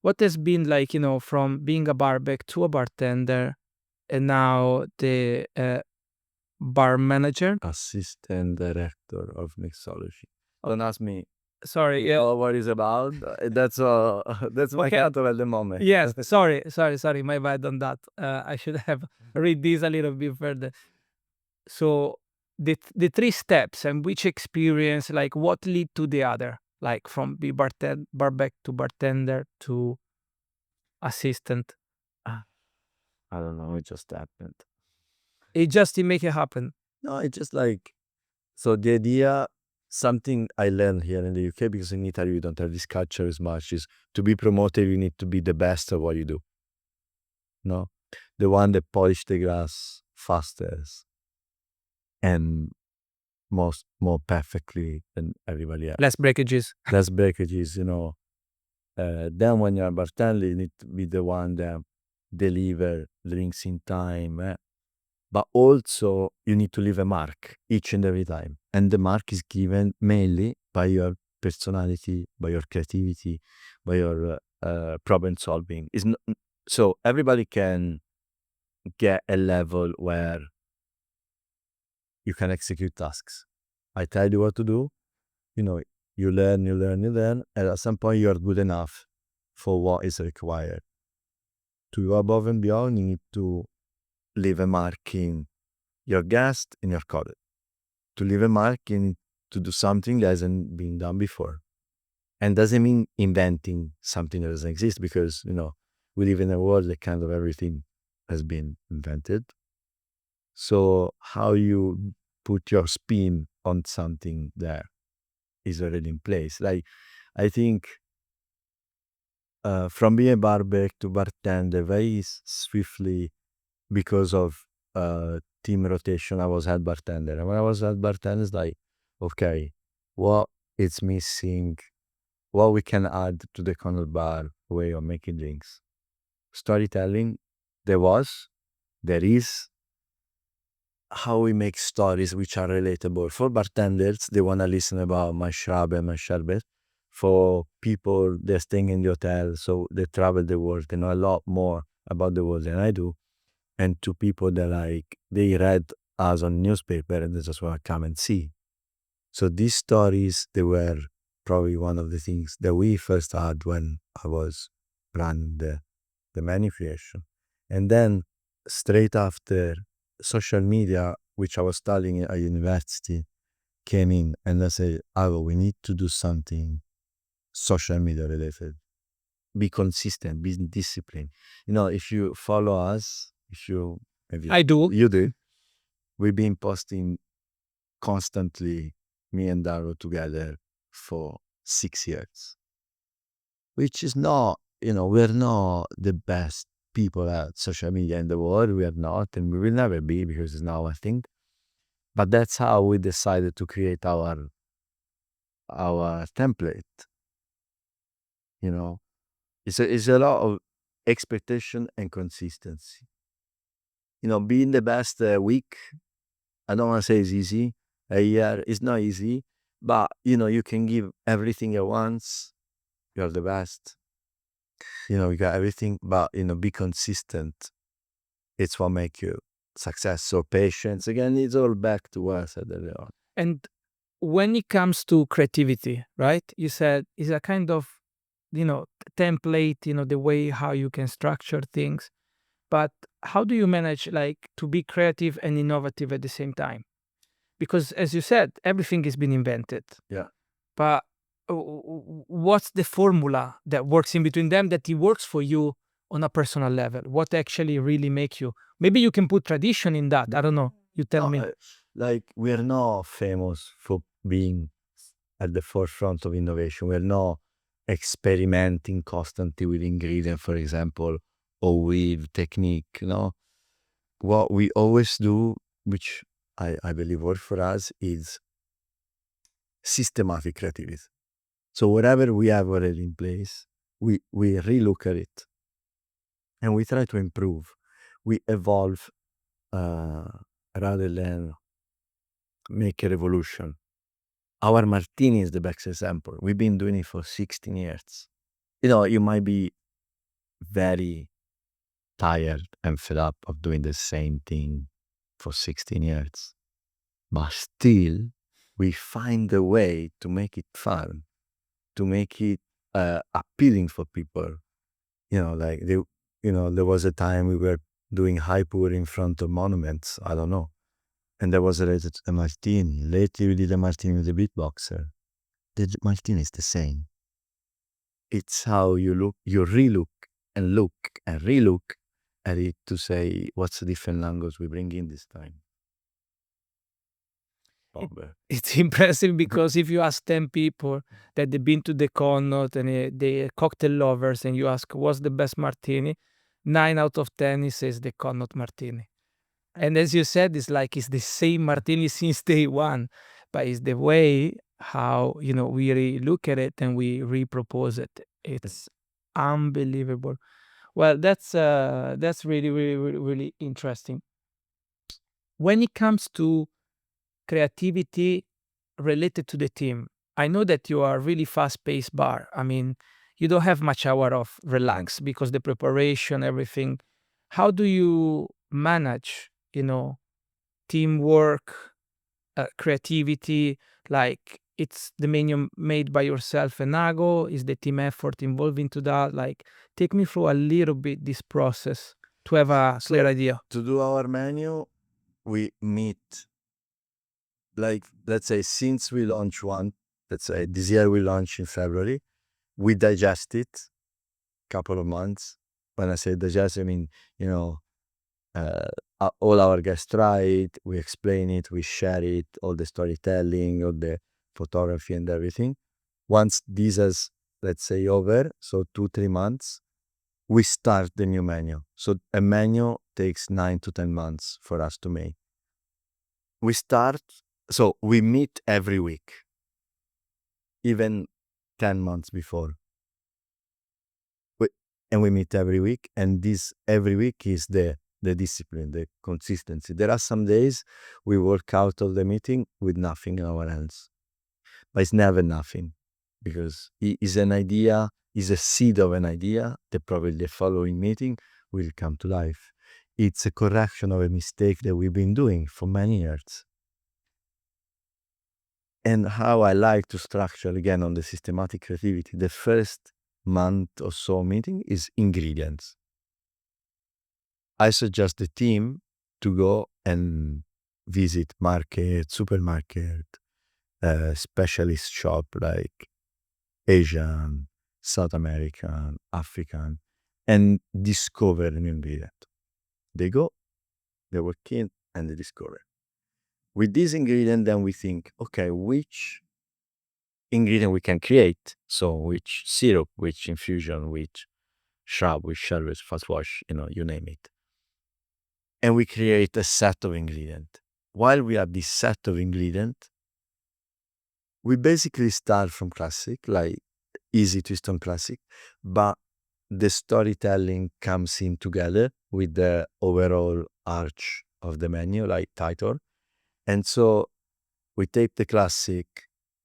what has been like, from being a barback to a bartender and now the bar manager? Assistant Director of Mixology. Don't ask me Sorry, yeah. what it's about. That's that's my Okay. title at the moment. Yes, sorry, my bad on that. I should have read this a little bit further. So the three steps and which experience, like what lead to the other, like from be barback to bartender to assistant. I don't know. It just happened. It make it happen. No, it's just like, so the idea, something I learned here in the UK, because in Italy we don't have this culture as much, is to be promoted, you need to be the best at what you do. No? The one that polish the glass fastest and more perfectly than everybody else. Less breakages. Less breakages, then when you're a bartender, you need to be the one that deliver drinks in time, but also you need to leave a mark each and every time. And the mark is given mainly by your personality, by your creativity, by your problem solving. So everybody can get a level where you can execute tasks. I tell you what to do, you learn, and at some point you are good enough for what is required. To go above and beyond, you need to leave a mark in your guest, in your colleague. To leave a mark, you need to do something that hasn't been done before. And doesn't mean inventing something that doesn't exist, because, we live in a world that kind of everything has been invented. So how you put your spin on something that is already in place. Like, I think from being a barback to bartender very swiftly, because of team rotation, I was head bartender. And when I was head bartender, it's like, okay, what is missing? What we can add to the Connaught Bar way of making drinks? Storytelling, there is. How we make stories which are relatable. For bartenders, they want to listen about my shrub and my sherbet. For people, they're staying in the hotel, so they travel the world. They know a lot more about the world than I do. And to people that they read us on newspaper and they just want to come and see. So these stories, they were probably one of the things that we first had when I was running the menu creation. And then straight after, social media, which I was studying at university, came in, and I said, "Oh, we need to do something social media related. Be consistent, be disciplined. If you follow us, I do. you do. We've been posting constantly, me and Daro together, for 6 years, which is not, we're not the best people at social media in the world. We are not, and we will never be, because it's not our thing. But that's how we decided to create our template. It's a lot of expectation and consistency. Being the best a week, I don't want to say it's easy. A year is not easy, but you can give everything at once. You're the best. You got everything, but be consistent. It's what make you success. So patience, again, it's all back to what I said earlier. And when it comes to creativity, right? You said it's a kind of, template, the way how you can structure things. But how do you manage like to be creative and innovative at the same time? Because as you said, everything has been invented. Yeah. But what's the formula that works in between them, that it works for you on a personal level? What actually really make you? Maybe you can put tradition in that. I don't know. You tell me. We're not famous for being at the forefront of innovation. We're not experimenting constantly with ingredients, for example, or with technique. What we always do, which I believe works for us, is systematic creativity. So whatever we have already in place, we relook at it, and we try to improve. We evolve rather than make a revolution. Our martini is the best example. We've been doing it for 16 years. You might be very tired and fed up of doing the same thing for 16 years. But still, we find a way to make it fun, to make it appealing for people. Like there was a time we were doing hyper in front of monuments. I don't know. And there was a martini. Lately, we did a martini with a beatboxer. The martini is the same. It's how you relook and look and relook at it to say, what's the different language we bring in this time? It's impressive because if you ask 10 people that they've been to the Connaught and they cocktail lovers, and you ask what's the best martini, 9 out of 10 says the Connaught martini. And as you said, it's like it's the same martini since day one, but it's the way how we look at it and we repropose it. It's unbelievable. Well, that's really, really, really, really interesting. When it comes to creativity related to the team, I know that you are a really fast-paced bar. I mean, you don't have much hour of relax because the preparation, everything. How do you manage, teamwork, creativity? Like, it's the menu made by yourself and Nago? Is the team effort involved into that? Like, take me through a little bit this process to have a clear idea. To do our menu, we meet, like, let's say, since we launch one, let's say this year we launch in February, we digest it couple of months. When I say digest, I mean, all our guests try it, we explain it, we share it, all the storytelling, all the photography and everything. Once this is, let's say, over, so 2-3 months, we start the new menu. So a menu takes 9 to 10 months for us to make. So we meet every week, even 10 months before. And we meet every week, and this every week is the discipline, the consistency. There are some days we work out of the meeting with nothing in our hands, but it's never nothing, because it is an idea, is a seed of an idea that probably the following meeting will come to life. It's a correction of a mistake that we've been doing for many years. And how I like to structure, again, on the systematic creativity, the first month or so meeting is ingredients. I suggest the team to go and visit market, supermarket, specialist shop like Asian, South American, African, and discover an ingredient. They go, they work in, and they discover. With this ingredient, then we think, okay, which ingredient we can create? So which syrup, which infusion, which shrub, which sherbet, fast wash, you name it. And we create a set of ingredients. While we have this set of ingredients, we basically start from classic, like easy twist on classic, but the storytelling comes in together with the overall arch of the menu, like title. And so we take the classic,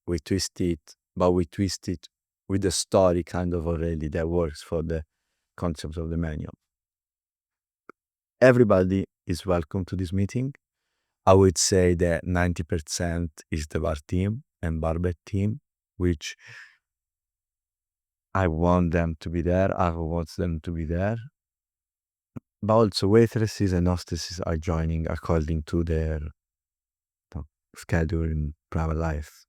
we twist it, but we twist it with the story kind of already that works for the concept of the menu. Everybody is welcome to this meeting. I would say that 90% is the bar team and barber team, which I want them to be there. I want them to be there. But also waitresses and hostesses are joining according to their schedule in private life.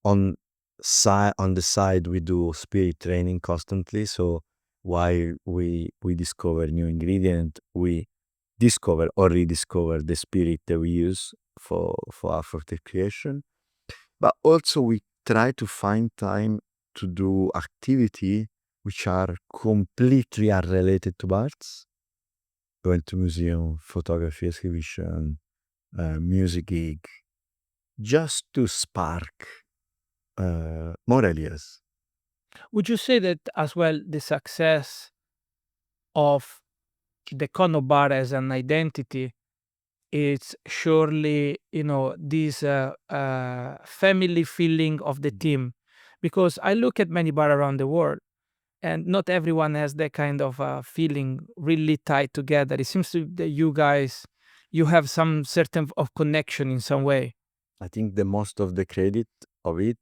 On the side, we do spirit training constantly. So while we discover new ingredient, we discover or rediscover the spirit that we use for aftertaste creation. But also we try to find time to do activity which are completely unrelated to bars. Going to museum, photography exhibition, music gig, just to spark more ideas. Would you say that as well the success of the Connaught Bar as an identity is surely, this family feeling of the team? Because I look at many bars around the world, and not everyone has that kind of feeling really tied together. It seems to that you guys, you have some certain of connection in some way. I think the most of the credit of it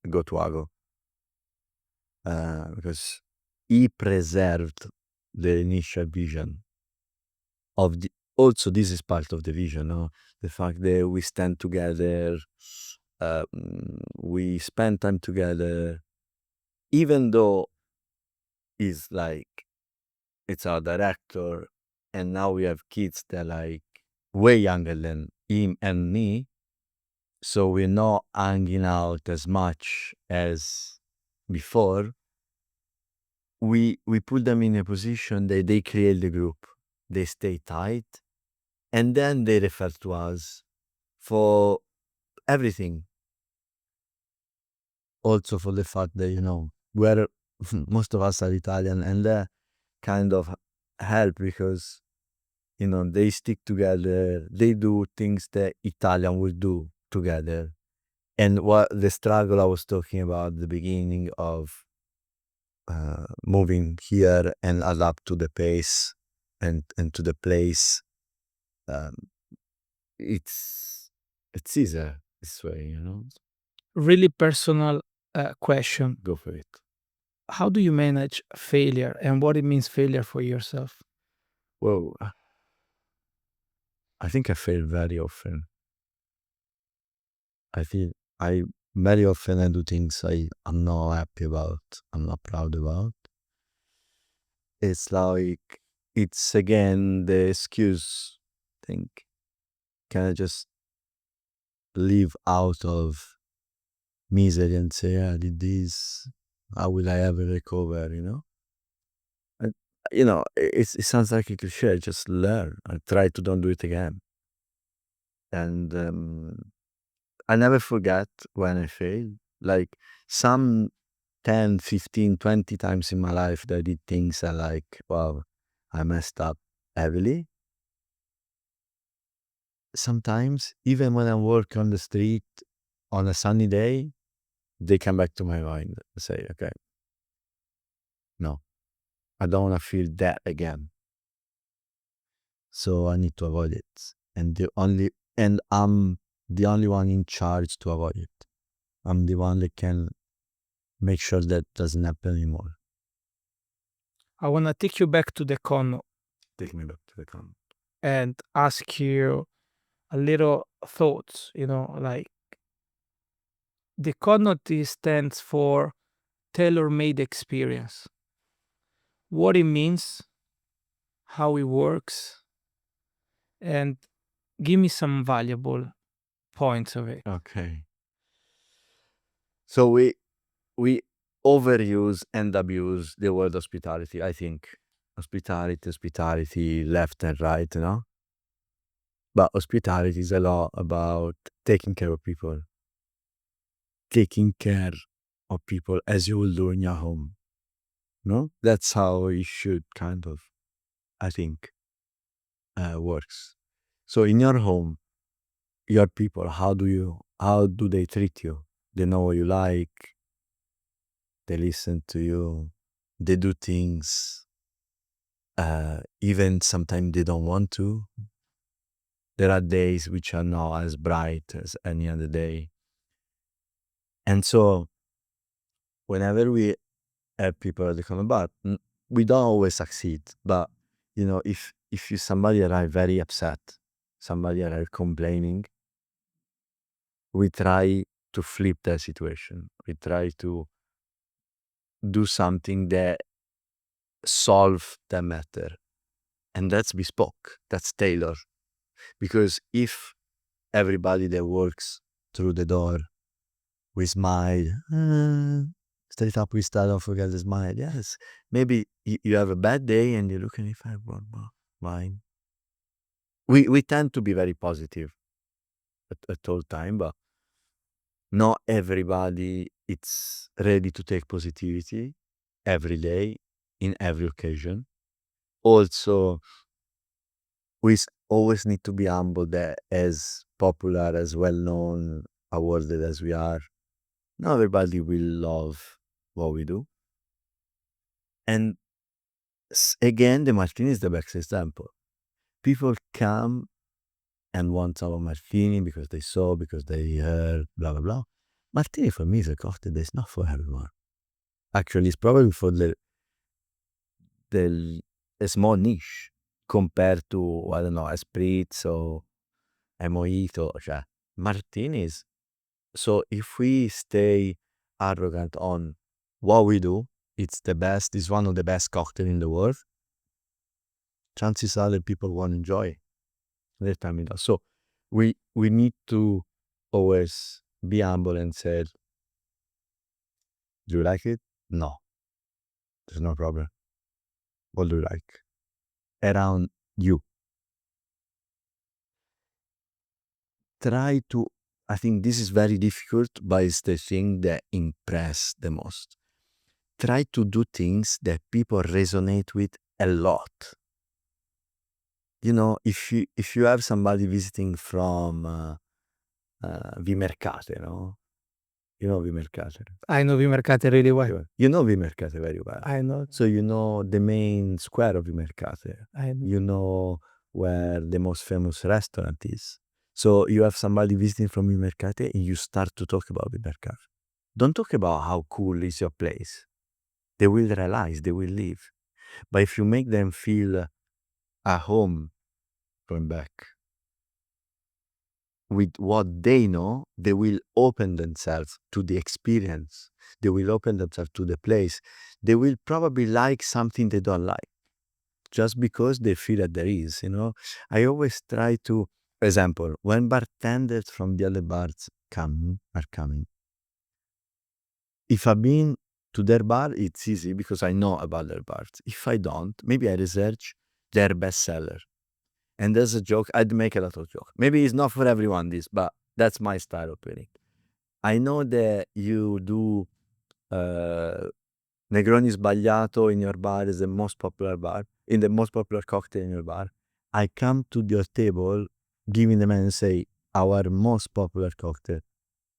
go to Ago, because he preserved the initial vision of the. Also, this is part of the vision, no? The fact that we stand together, we spend time together, even though he's like it's our director, and now we have kids that are like way younger than him and me, so we're not hanging out as much as before. We put them in a position that they create the group, they stay tight, and then they refer to us for everything. Also for the fact that, we're most of us are Italian, and that kind of help because they stick together, they do things that Italian would do together. And what the struggle I was talking about at the beginning of moving here and adapt to the pace and to the place, um, it's easier this way. Really personal question. Go for it. How do you manage failure and what it means failure for yourself? Well, I think I fail very often. I feel I very often I do things I'm not happy about, I'm not proud about. It's like it's again the excuse thing. Can I just live out of misery and say, "Yeah, I did this. How will I ever recover?" And, it sounds like a cliche. Just learn. I try to don't do it again. And I never forget when I fail. Like some 10, 15, 20 times in my life that I did things I like, wow, I messed up heavily. Sometimes, even when I work on the street on a sunny day, they come back to my mind and say, okay, no, I don't want to feel that again. So I need to avoid it. And I'm the only one in charge to avoid it. I'm the one that can make sure that doesn't happen anymore. I want to take you back to the Connaught Take me back to the con. and ask you a little thoughts, like the Connaught stands for tailor-made experience. What it means, how it works, and give me some valuable points of it. Okay. So we overuse and abuse the word hospitality, I think. Hospitality, left and right. But hospitality is a lot about taking care of people. Taking care of people as you will do in your home. No? That's how it should kind of, I think, works. So in your home, your people, how do they treat you? They know what you like, they listen to you, they do things, even sometimes they don't want to. There are days which are not as bright as any other day. And so whenever we have people at the Connaught Bar, we don't always succeed. But if you somebody arrive very upset, somebody arrive complaining, we try to flip that situation. We try to do something that solve the matter. And that's bespoke, that's tailored. Because if everybody that works through the door, we smile, straight up we start, don't forget the smile. Yes, maybe you have a bad day and you look and if I want more wine. We tend to be very positive at all time, but not everybody it's ready to take positivity every day in every occasion. Also, we always need to be humble that as popular, as well known, awarded as we are, not everybody will love what we do. And again, the martini is the best example. People come and want our martini because they saw, because they heard, blah, blah, blah. Martini for me is a cocktail that's not for everyone. Actually, it's probably for a small niche compared to, I don't know, a spritz or a mojito. Cioè, martinis. So if we stay arrogant on what we do, it's the best, it's one of the best cocktails in the world, chances are that people won't enjoy it. Let me know. So we need to always be humble and say, do you like it? No. There's no problem. What do you like? Around you. Try to, I think this is very difficult, but it's the thing that impress the most. Try to do things that people resonate with a lot. You know, if you have somebody visiting from Vimercate, no? You know Vimercate. I know Vimercate really well. You know Vimercate very well. I know. So you know the main square of Vimercate. I know. You know where the most famous restaurant is. So you have somebody visiting from Vimercate and you start to talk about Vimercate. Don't talk about how cool is your place. They will realize, they will leave. But if you make them feel at home going back with what they know, they will open themselves to the experience. They will open themselves to the place. They will probably like something they don't like just because they feel that there is, you know. I always try to, for example, when bartenders from the other bars are coming, if I've been to their bar, it's easy because I know about their bars. If I don't, maybe I research their bestseller. And there's a joke, I'd make a lot of jokes. Maybe it's not for everyone this, but that's my style of putting. I know that you do Negroni Sbagliato in your bar is the most popular bar, in the most popular cocktail in your bar. I come to your table, giving them and say, our most popular cocktail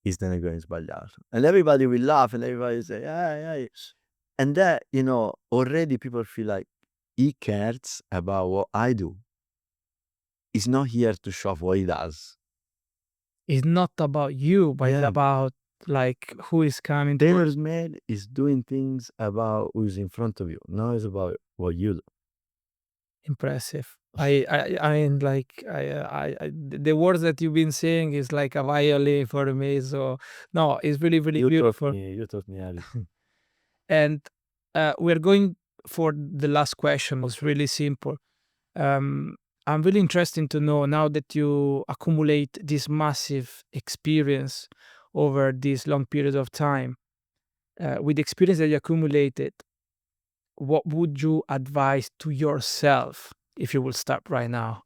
is the Negroni Sbagliato. And everybody will laugh and everybody say, yeah. And that, you know, already people feel like he cares about what I do. He's not here to show off what he does. It's not about you, but it's Yeah. about like who is coming. Taylor's made is doing things about who's in front of you. No, it's about what you do. Impressive. I mean, like the words that you've been saying is like a violin for me. So no, it's really beautiful. You taught me everything. And we're going for the last question. It's really simple. I'm really interested to know, now that you accumulate this massive experience over this long period of time, with the experience that you accumulated, what would you advise to yourself if you will start right now?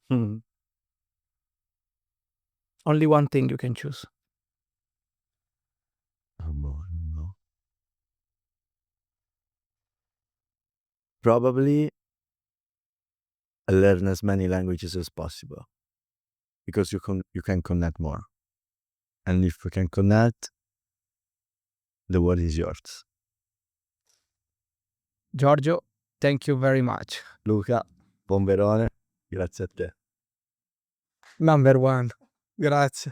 Only one thing you can choose. No. Probably learn as many languages as possible because you can connect more. And if you can connect, the world is yours. Giorgio, thank you very much. Luca, buon verone, grazie a te. Number one. Grazie.